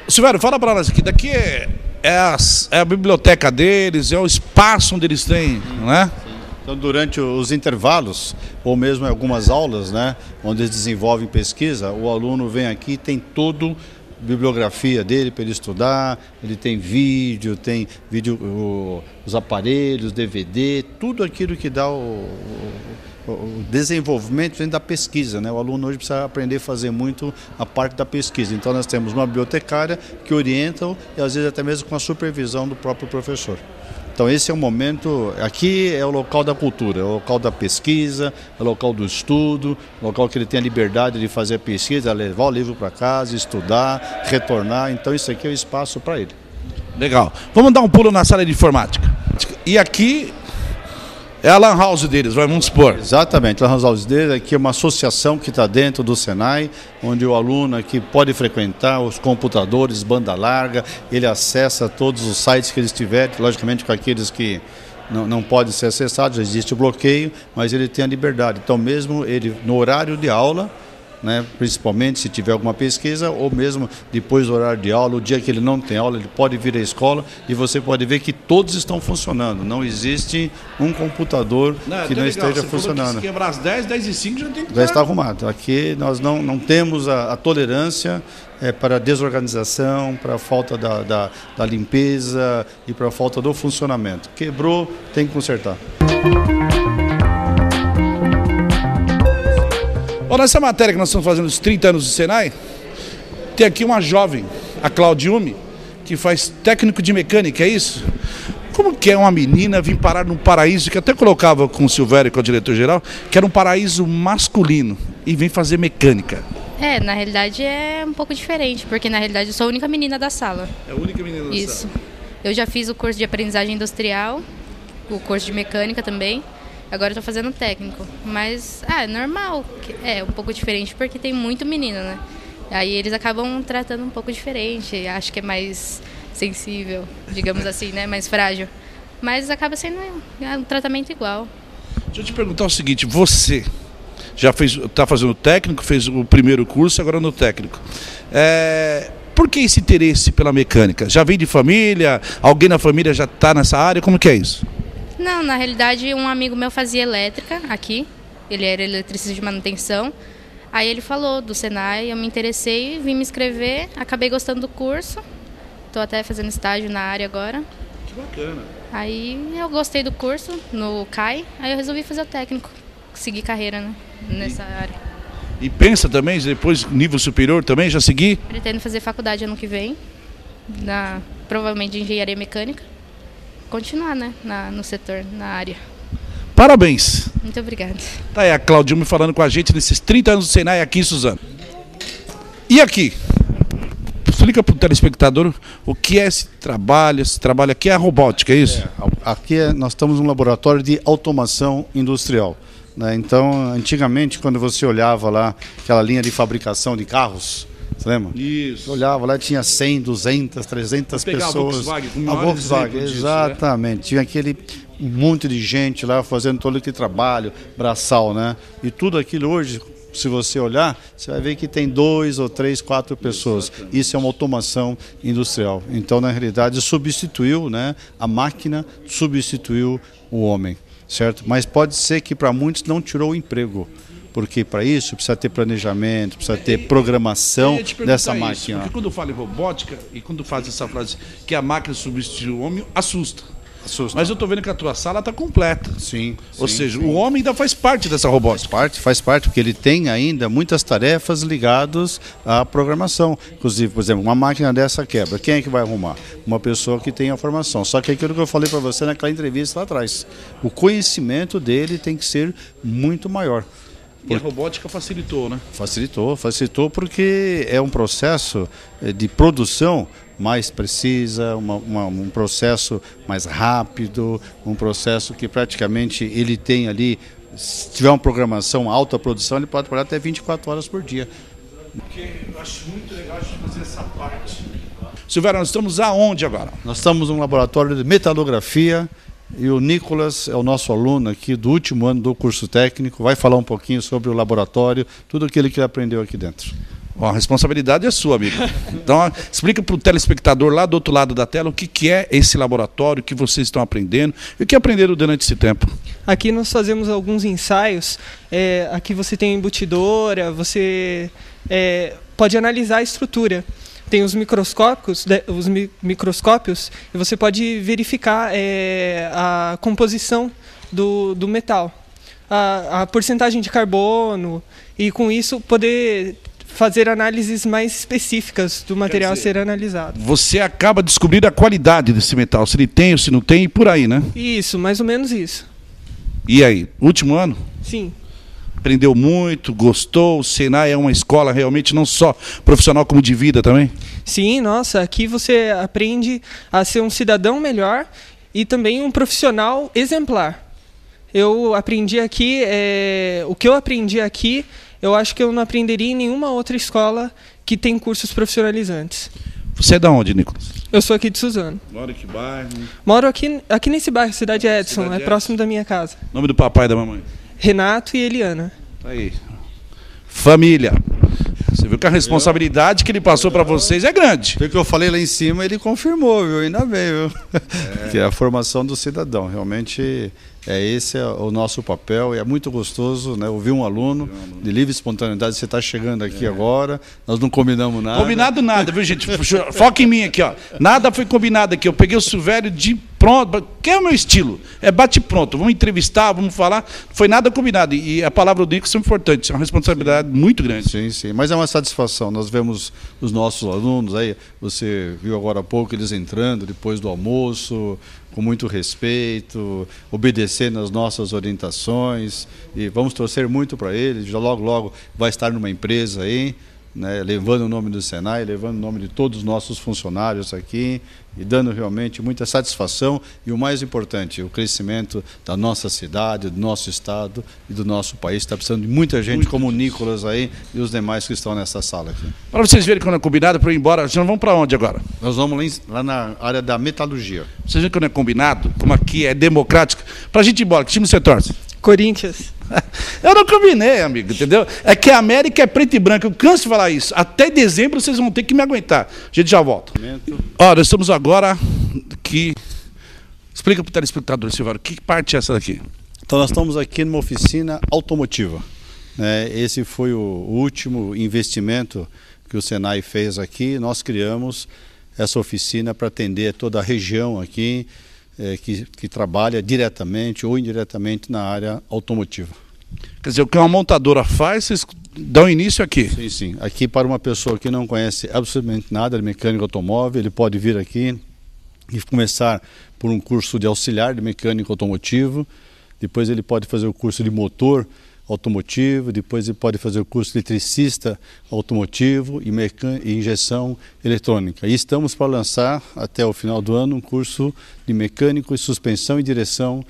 Silvério, fala para nós aqui, daqui é a biblioteca deles, é o espaço onde eles têm, né? Então, durante os intervalos, ou mesmo em algumas aulas, né, onde eles desenvolvem pesquisa, o aluno vem aqui e tem toda a bibliografia dele para ele estudar, ele tem vídeo, os aparelhos, DVD, tudo aquilo que dá o desenvolvimento dentro da pesquisa, né? O aluno hoje precisa aprender a fazer muito a parte da pesquisa. Então nós temos uma bibliotecária que orienta e às vezes até mesmo com a supervisão do próprio professor. Então esse é o momento, aqui é o local da cultura, é o local da pesquisa, é o local do estudo, o local que ele tem a liberdade de fazer a pesquisa, levar o livro para casa, estudar, retornar. Então isso aqui é o espaço para ele. Legal. Vamos dar um pulo na sala de informática. E aqui é a Lan House deles, vamos supor. Exatamente, a Lan House deles aqui é uma associação que está dentro do Senai, onde o aluno aqui pode frequentar os computadores, banda larga, ele acessa todos os sites que eles tiverem, logicamente com aqueles que não podem ser acessados, já existe o bloqueio, mas ele tem a liberdade. Então mesmo ele, no horário de aula, né, principalmente se tiver alguma pesquisa, ou mesmo depois do horário de aula, o dia que ele não tem aula, ele pode vir à escola e você pode ver que todos estão funcionando. Não existe um computador que não esteja funcionando. Se quebrar às 10h05 já tem que já está arrumado. Aqui nós não temos a tolerância para a desorganização, para a falta da limpeza e para a falta do funcionamento. Quebrou, tem que consertar. Ô nessa matéria que nós estamos fazendo os 30 anos do Senai, tem aqui uma jovem, a Claudiume, que faz técnico de mecânica, é isso? Como que é uma menina vir parar num paraíso, que até colocava com o Silvério, que é o diretor-geral, que era um paraíso masculino, e vem fazer mecânica? Na realidade é um pouco diferente, porque na realidade eu sou a única menina da sala. É a única menina da Isso. sala. Eu já fiz o curso de aprendizagem industrial, o curso de mecânica também. Agora eu estou fazendo técnico. Mas, é normal. É um pouco diferente, porque tem muito menino, né? Aí eles acabam tratando um pouco diferente. Acho que é mais sensível, digamos assim, né? Mais frágil. Mas acaba sendo um tratamento igual. Deixa eu te perguntar o seguinte, você já está fazendo técnico, fez o primeiro curso, agora no técnico. Por que esse interesse pela mecânica? Já vem de família? Alguém na família já está nessa área? Como que é isso? Não, na realidade um amigo meu fazia elétrica aqui. Ele era eletricista de manutenção. Aí ele falou do Senai, eu me interessei, vim me inscrever, acabei gostando do curso. Estou até fazendo estágio na área agora. Que bacana. Aí eu gostei do curso no CAI, aí eu resolvi fazer o técnico, seguir carreira, né, nessa área. E pensa também, depois nível superior também, já seguir? Pretendo fazer faculdade ano que vem, provavelmente de engenharia mecânica. Continuar, né, no setor, na área. Parabéns. Muito obrigada. Tá aí a Claudiume falando com a gente nesses 30 anos do Senai aqui, Suzano. E aqui? Explica para o telespectador o que é esse trabalho aqui é a robótica, é isso? Aqui nós estamos num laboratório de automação industrial, né? Então, antigamente, quando você olhava lá aquela linha de fabricação de carros, você lembra? Isso. Você olhava lá, tinha 100, 200, 300 pessoas. A Volkswagen, com o a maior Volkswagen, exemplo disso, exatamente. Né? Tinha aquele monte de gente lá fazendo todo aquele trabalho braçal, né? E tudo aquilo hoje, se você olhar, você vai ver que tem 2 ou 3, 4 pessoas. Isso é uma automação industrial. Então, na realidade, substituiu, né? A máquina substituiu o homem, certo? Mas pode ser que para muitos não tirou o emprego. Porque para isso precisa ter planejamento, precisa ter programação dessa máquina. Porque quando fala em robótica e quando faz essa frase que a máquina substitui o homem, assusta. Mas eu estou vendo que a tua sala está completa. Sim. Ou seja, o homem ainda faz parte dessa robótica. Faz parte, porque ele tem ainda muitas tarefas ligadas à programação. Inclusive, por exemplo, uma máquina dessa quebra, quem é que vai arrumar? Uma pessoa que tem a formação. Só que aquilo que eu falei para você naquela entrevista lá atrás, o conhecimento dele tem que ser muito maior. E a robótica facilitou, né? Facilitou porque é um processo de produção mais precisa, um processo mais rápido, um processo que praticamente ele tem ali, se tiver uma programação, alta produção, ele pode trabalhar até 24 horas por dia. Porque eu acho muito legal a gente fazer essa parte. Silvério, nós estamos aonde agora? Nós estamos num laboratório de metalografia. E o Nicolas é o nosso aluno aqui do último ano do curso técnico, vai falar um pouquinho sobre o laboratório, tudo aquilo que ele aprendeu aqui dentro. Bom, a responsabilidade é sua, amigo. Então, explica para o telespectador lá do outro lado da tela o que é esse laboratório, o que vocês estão aprendendo e o que aprenderam durante esse tempo. Aqui nós fazemos alguns ensaios, aqui você tem embutidora, você pode analisar a estrutura. Tem os microscópios e você pode verificar a composição do metal, a porcentagem de carbono e com isso poder fazer análises mais específicas do material a ser analisado. Você acaba descobrindo a qualidade desse metal, se ele tem ou se não tem e por aí, né? Isso, mais ou menos isso. E aí, último ano? Sim. Aprendeu muito, gostou, o Senai é uma escola realmente não só profissional como de vida também? Sim, nossa, aqui você aprende a ser um cidadão melhor e também um profissional exemplar. Eu aprendi aqui, o que eu aprendi aqui, eu acho que eu não aprenderia em nenhuma outra escola que tem cursos profissionalizantes. Você é da onde, Nicolas? Eu sou aqui de Suzano. Mora em que bairro? Moro aqui nesse bairro, Cidade Edson, próximo da minha casa. Nome do papai e da mamãe? Renato e Eliana. Aí. Família. Você viu que a responsabilidade que ele passou para vocês é grande. O que eu falei lá em cima, ele confirmou, viu? Ainda bem, viu? Que é a formação do cidadão. Realmente Esse é o nosso papel, e é muito gostoso, né, ouvir um aluno de livre espontaneidade. Você está chegando aqui agora, nós não combinamos nada. Combinado nada, viu, gente? Foca em mim aqui, ó. Nada foi combinado aqui. Eu peguei o Silvério de pronto, que é o meu estilo. É bate pronto, vamos entrevistar, vamos falar. Não foi nada combinado. E a palavra do Nico é importante, é uma responsabilidade muito grande. Sim, sim. Mas é uma satisfação. Nós vemos os nossos alunos aí, você viu agora há pouco eles entrando depois do almoço, com muito respeito, obedecendo às nossas orientações, e vamos torcer muito para eles. Já logo, logo vai estar numa empresa aí, né, levando o nome do Senai, levando o nome de todos os nossos funcionários aqui, e dando realmente muita satisfação, e o mais importante, o crescimento da nossa cidade, do nosso estado e do nosso país. Está precisando de muita gente como o Nicolas aí e os demais que estão nessa sala aqui. Para vocês verem quando é combinado, para eu ir embora, vocês vamos para onde agora? Nós vamos lá na área da metalurgia. Vocês verem quando é combinado, como aqui é democrático. Para a gente ir embora, que time você torce? Corinthians. Eu não combinei, amigo, entendeu? É que a América é preto e branco, eu canso de falar isso. Até dezembro vocês vão ter que me aguentar. A gente já volta. Ó, nós estamos agora aqui. Explica para o telespectador, Silvério, que parte é essa daqui? Então nós estamos aqui numa oficina automotiva. Esse foi o último investimento que o Senai fez aqui. Nós criamos essa oficina para atender toda a região aqui, que trabalha diretamente ou indiretamente na área automotiva. Quer dizer, o que uma montadora faz, vocês dão início aqui? Sim, sim. Aqui, para uma pessoa que não conhece absolutamente nada de mecânica automóvel, ele pode vir aqui e começar por um curso de auxiliar de mecânico automotivo, depois ele pode fazer o curso de motor automotivo, depois ele pode fazer o curso de eletricista automotivo e injeção eletrônica. E estamos para lançar, até o final do ano, um curso de mecânico e suspensão e direção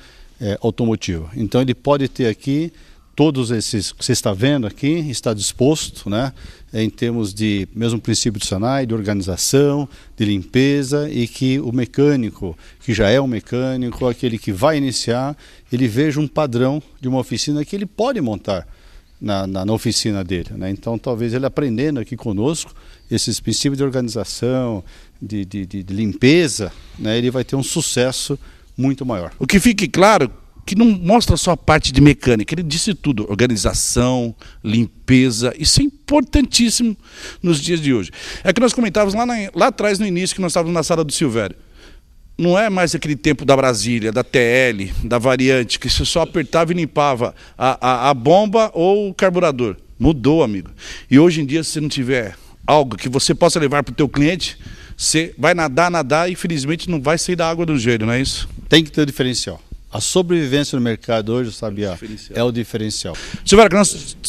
automotiva. Então ele pode ter aqui todos esses que você está vendo aqui, está disposto, né, em termos de mesmo princípio do Senai, de organização, de limpeza, e que o mecânico, que já é um mecânico, aquele que vai iniciar, ele veja um padrão de uma oficina que ele pode montar na oficina dele, né? Então talvez ele aprendendo aqui conosco esses princípios de organização, de limpeza, né, ele vai ter um sucesso muito maior. O que fique claro que não mostra só a parte de mecânica, ele disse tudo, organização, limpeza, isso é importantíssimo nos dias de hoje. É que nós comentávamos lá atrás, no início, que nós estávamos na sala do Silvério. Não é mais aquele tempo da Brasília, da TL, da variante, que você só apertava e limpava a bomba ou o carburador. Mudou, amigo. E hoje em dia, se você não tiver algo que você possa levar para o teu cliente, você vai nadar e infelizmente não vai sair da água do joelho, não é isso? Tem que ter diferencial. A sobrevivência no mercado hoje, Sabiá, é o diferencial. Silvério,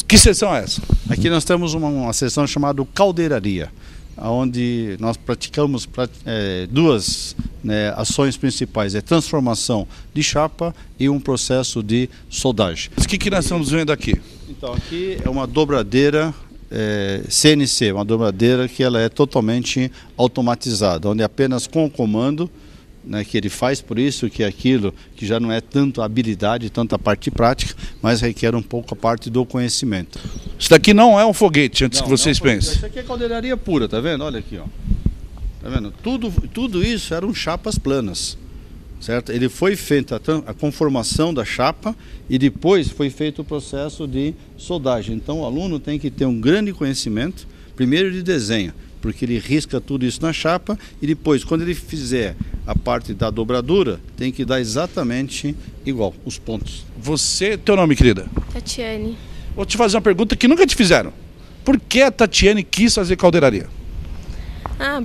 que sessão é essa? Aqui nós temos uma sessão chamada caldeiraria, onde nós praticamos duas ações principais, transformação de chapa e um processo de soldagem. O que nós estamos vendo aqui? Então aqui é uma dobradeira CNC, uma dobradeira que ela é totalmente automatizada, onde apenas com o comando, né, que ele faz, por isso que é aquilo que já não é tanto a habilidade, tanto a parte prática, mas requer um pouco a parte do conhecimento. Isso daqui não é um foguete, antes que vocês pensem. Isso aqui é caldeiraria pura, tá vendo? Olha aqui, ó. Tá vendo? Tudo isso eram chapas planas, certo? Ele foi feita a conformação da chapa e depois foi feito o processo de soldagem. Então o aluno tem que ter um grande conhecimento, primeiro de desenho, porque ele risca tudo isso na chapa e depois, quando ele fizer a parte da dobradura, tem que dar exatamente igual, os pontos. Teu nome, querida? Tatiane. Vou te fazer uma pergunta que nunca te fizeram. Por que a Tatiane quis fazer caldeiraria?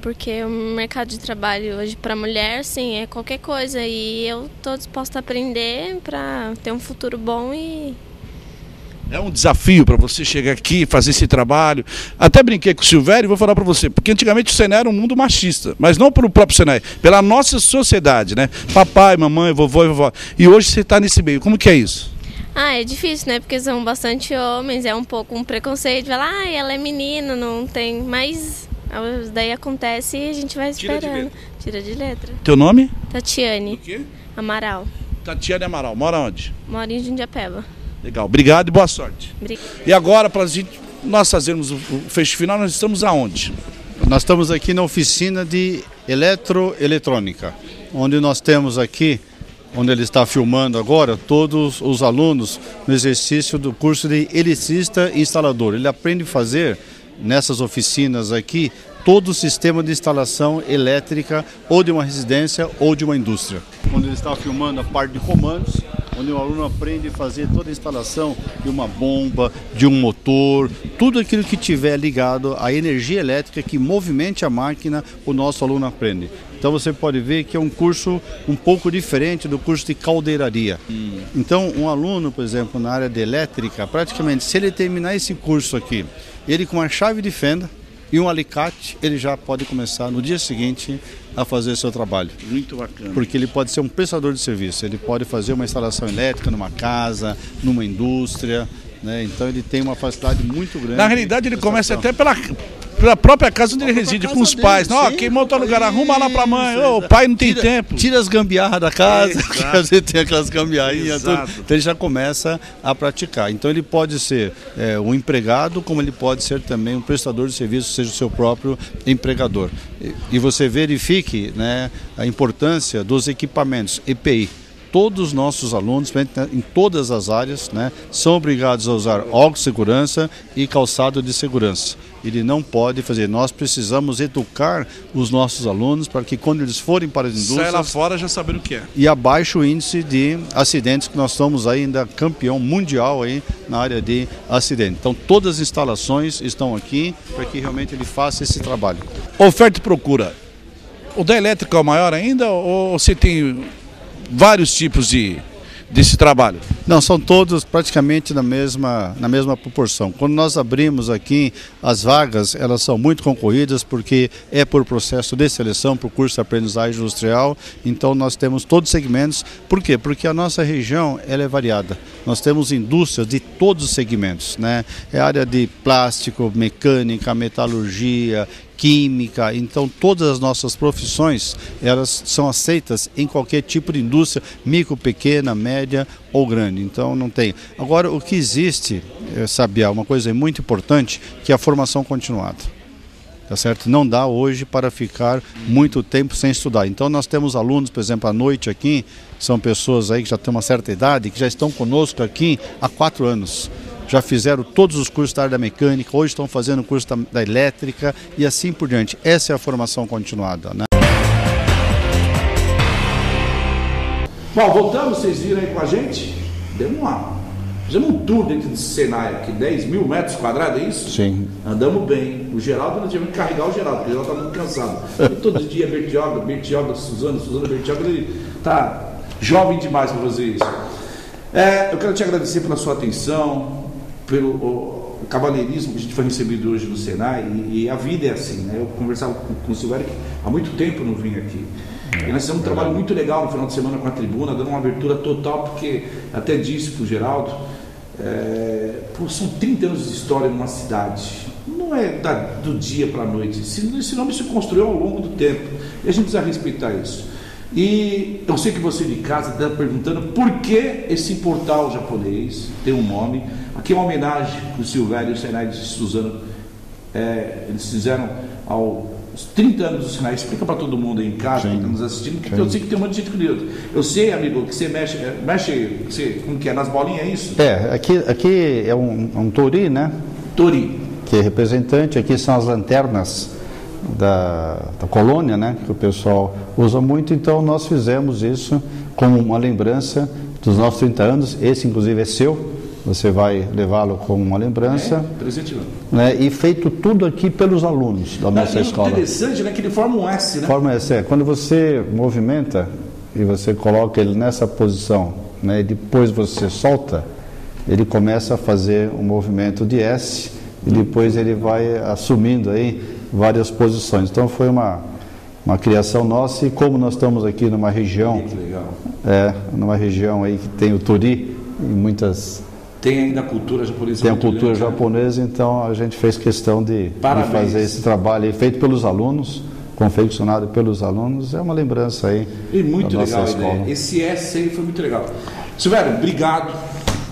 Porque o mercado de trabalho hoje para mulher, sim, é qualquer coisa. E eu estou disposta a aprender para ter um futuro bom e... É um desafio para você chegar aqui e fazer esse trabalho. Até brinquei com o Silvério e vou falar para você, porque antigamente o Senai era um mundo machista, mas não pelo próprio Senai, pela nossa sociedade, né? Papai, mamãe, vovô e vovó. E hoje você está nesse meio. Como que é isso? É difícil, né? Porque são bastante homens, é um pouco um preconceito. Falar, ela é menina, não tem... Mas daí acontece e a gente vai esperando. Tira de letra. Teu nome? Tatiane. O quê? Amaral. Tatiane Amaral. Mora onde? Moro em Jundiapeba. Legal, obrigado e boa sorte. Obrigada. E agora, para nós fazermos o fecho final, nós estamos aonde? Nós estamos aqui na oficina de eletroeletrônica, onde nós temos aqui onde ele está filmando agora, todos os alunos no exercício do curso de eletricista e instalador. Ele aprende a fazer, nessas oficinas aqui, todo o sistema de instalação elétrica ou de uma residência ou de uma indústria. Quando ele está filmando a parte de comandos, onde o aluno aprende a fazer toda a instalação de uma bomba, de um motor, tudo aquilo que tiver ligado à energia elétrica que movimente a máquina, o nosso aluno aprende. Então você pode ver que é um curso um pouco diferente do curso de caldeiraria. Então um aluno, por exemplo, na área de elétrica, praticamente se ele terminar esse curso aqui, ele com uma chave de fenda e um alicate, ele já pode começar no dia seguinte a fazer seu trabalho. Muito bacana. Porque ele pode ser um prestador de serviço, ele pode fazer uma instalação elétrica numa casa, numa indústria, né? Então ele tem uma facilidade muito grande. Na realidade ele começa até pela própria casa onde ele reside, com os pais. Não, queimou tal lugar, arruma lá pra mãe. O pai não tem tempo. Tira as gambiarras da casa, que a gente tem aquelas gambiarrinhas. Então ele já começa a praticar. Então ele pode ser um empregado, como ele pode ser também um prestador de serviço, seja o seu próprio empregador. E você verifique, né, a importância dos equipamentos EPI. Todos os nossos alunos, em todas as áreas, né, são obrigados a usar óculos de segurança e calçado de segurança. Ele não pode fazer. Nós precisamos educar os nossos alunos para que quando eles forem para as indústrias... Sai lá fora já sabendo o que é. E abaixo o índice de acidentes, que nós somos ainda campeão mundial aí na área de acidente. Então todas as instalações estão aqui para que realmente ele faça esse trabalho. Oferta e procura. O da elétrica é o maior ainda ou você tem vários tipos desse trabalho? Não, são todos praticamente na mesma proporção. Quando nós abrimos aqui as vagas, elas são muito concorridas porque é por processo de seleção para o curso de aprendizagem industrial. Então nós temos todos os segmentos. Por quê? Porque a nossa região ela é variada. Nós temos indústrias de todos os segmentos, né? É área de plástico, mecânica, metalurgia, química. Então todas as nossas profissões elas são aceitas em qualquer tipo de indústria, micro, pequena, média ou grande. Então não tem. Agora o que existe, Sabiá, uma coisa muito importante, que é a formação continuada. Tá certo? Não dá hoje para ficar muito tempo sem estudar. Então nós temos alunos, por exemplo, à noite aqui, são pessoas aí que já têm uma certa idade, que já estão conosco aqui há 4 anos. Já fizeram todos os cursos da área da mecânica, hoje estão fazendo o curso da elétrica e assim por diante. Essa é a formação continuada, né? Bom, voltamos, vocês viram aí com a gente? Fizemos um tour dentro desse Senai aqui, 10 mil metros quadrados, é isso? Sim. Andamos bem. O Geraldo, nós tivemos que carregar o Geraldo, porque o Geraldo está muito cansado. E todo dia, Bertioga, Suzana, Bertioga, ele está jovem demais para fazer isso. Eu quero te agradecer pela sua atenção, pelo cavalheirismo que a gente foi recebido hoje no Senai, e a vida é assim, né? Eu conversava com o Silvério, há muito tempo eu não vim aqui. E nós fizemos um trabalho muito legal no final de semana com a tribuna, dando uma abertura total, porque até disse para o Geraldo, são 30 anos de história numa cidade, não é do dia para a noite, esse nome se construiu ao longo do tempo, e a gente precisa respeitar isso. E eu sei que você de casa está perguntando por que esse portal japonês tem um nome. Aqui é uma homenagem para o Silvério e o Senai de Suzano. Eles fizeram aos 30 anos do Senai. Explica para todo mundo aí em casa, que está nos assistindo, porque eu sei que tem um monte de gente curiosa. Eu sei, amigo, que você mexe como que é, nas bolinhas, é isso? Aqui é um tori, né? Tori. Que é representante, aqui são as lanternas da colônia, né, que o pessoal usa muito. Então nós fizemos isso como uma lembrança dos nossos 30 anos. Esse inclusive é seu, você vai levá-lo como uma lembrança, presente, né, e feito tudo aqui pelos alunos da nossa escola. Interessante, né, que ele forma um S, né? Forma S, quando você movimenta e você coloca ele nessa posição, né, e depois você solta, ele começa a fazer um movimento de S e depois ele vai assumindo aí várias posições. Então foi uma criação nossa, e como nós estamos aqui numa região, numa região aí que tem o tori e muitas... Tem ainda a cultura japonesa. Tem a cultura japonesa, então a gente fez questão de fazer esse trabalho aí, feito pelos alunos, confeccionado pelos alunos. É uma lembrança aí. E muito da legal nossa escola. Ideia. Esse S aí foi muito legal. Silvério, obrigado.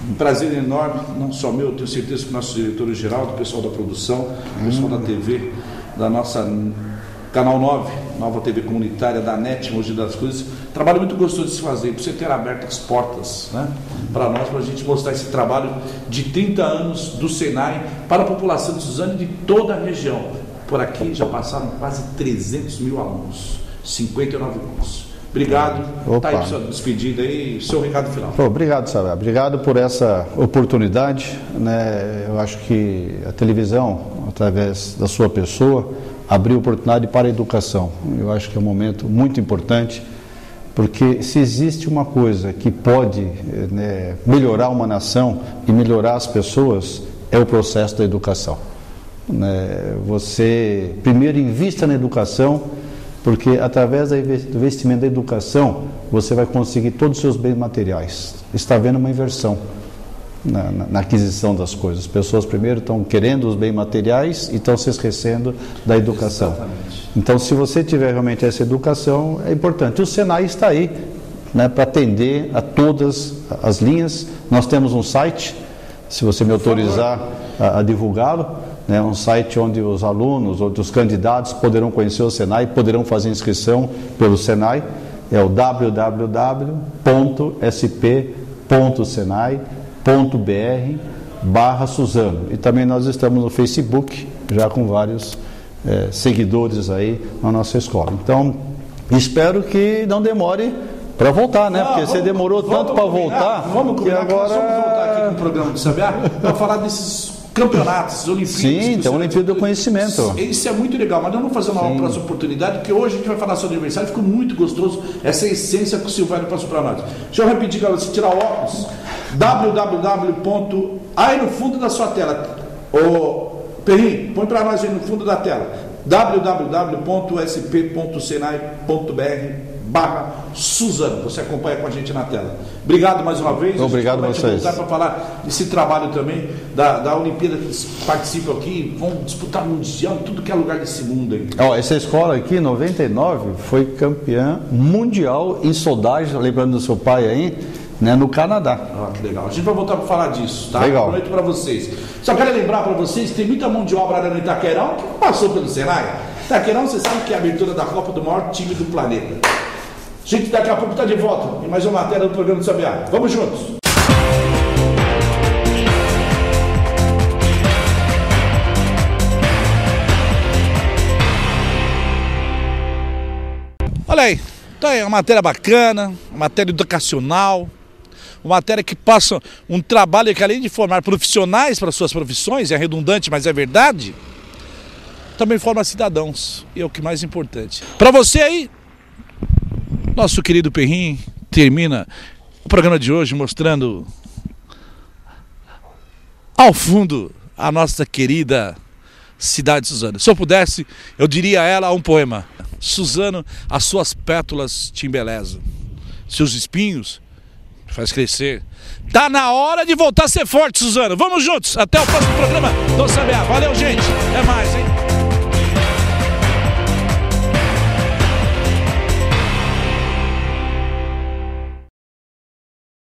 Um prazer enorme, não só meu, tenho certeza que o nosso diretor-geral, o pessoal da produção, o pessoal da TV, da nossa Canal 9, nova TV comunitária da NET Mogi das Cruzes. Trabalho muito gostoso de se fazer, por você ter aberto as portas, né, para nós, para a gente mostrar esse trabalho de 30 anos do Senai para a população de Suzano e de toda a região. Por aqui já passaram quase 300 mil alunos, 59 cursos. Obrigado. Está aí sua despedida aí, seu recado final. Obrigado, Sabe. Obrigado por essa oportunidade, né? Eu acho que a televisão, através da sua pessoa, abriu oportunidade para a educação. Eu acho que é um momento muito importante, porque se existe uma coisa que pode, né, melhorar uma nação e melhorar as pessoas, é o processo da educação. Né? Você primeiro invista na educação, porque através do investimento da educação você vai conseguir todos os seus bens materiais. Está havendo uma inversão na aquisição das coisas. As pessoas primeiro estão querendo os bens materiais e estão se esquecendo da educação. Exatamente. Então, se você tiver realmente essa educação, é importante. O Senai está aí, né, para atender a todas as linhas. Nós temos um site, se você me autorizar a divulgá-lo, né, um site onde os alunos, onde os candidatos poderão conhecer o Senai, poderão fazer inscrição pelo Senai, é o www.sp.senai.br/Suzano. E também nós estamos no Facebook, já com vários seguidores aí na nossa escola. Então, espero que não demore para voltar, né? Porque você demorou tanto para voltar. Vamos combinar, agora vamos voltar aqui com o programa do Sabiá para falar desses campeonatos, Olimpíadas. Sim, tem a Olimpíada do Conhecimento. Isso é muito legal, mas nós vamos fazer uma próxima oportunidade, porque hoje a gente vai falar sobre o aniversário, ficou muito gostoso essa essência que o Silvério passou para nós. Deixa eu repetir para você tirar o óculos. Aí no fundo da sua tela, ô Perrin, põe para nós aí no fundo da tela, www.sp.senai.br/Suzano. Você acompanha com a gente na tela. Obrigado mais uma vez. Obrigado a vocês. Voltar para falar desse trabalho também da Olimpíada, que eles participam aqui, vão disputar mundial em tudo que é lugar desse mundo aí. Essa escola aqui, em 99, foi campeã mundial em soldagem, lembrando do seu pai aí, né, no Canadá. Que legal. A gente vai voltar para falar disso, tá? Legal. Prometo para vocês. Só quero lembrar para vocês que tem muita mão de obra no Itaquerão que passou pelo Senai. Itaquerão, você sabe que é a abertura da Copa do maior time do planeta. Gente, daqui a pouco está de volta em mais uma matéria do programa do Sabiá. Vamos juntos! Olha aí, então é uma matéria bacana, uma matéria educacional, uma matéria que passa um trabalho que, além de formar profissionais para suas profissões, é redundante, mas é verdade, também forma cidadãos, e é o que mais importante. Para você aí, nosso querido Perrin termina o programa de hoje mostrando ao fundo a nossa querida cidade de Suzano. Se eu pudesse, eu diria a ela um poema: Suzano, as suas pétalas te embelezam, seus espinhos faz crescer. Tá na hora de voltar a ser forte, Suzano. Vamos juntos, até o próximo programa do Sabiá. Valeu, gente, até mais, hein?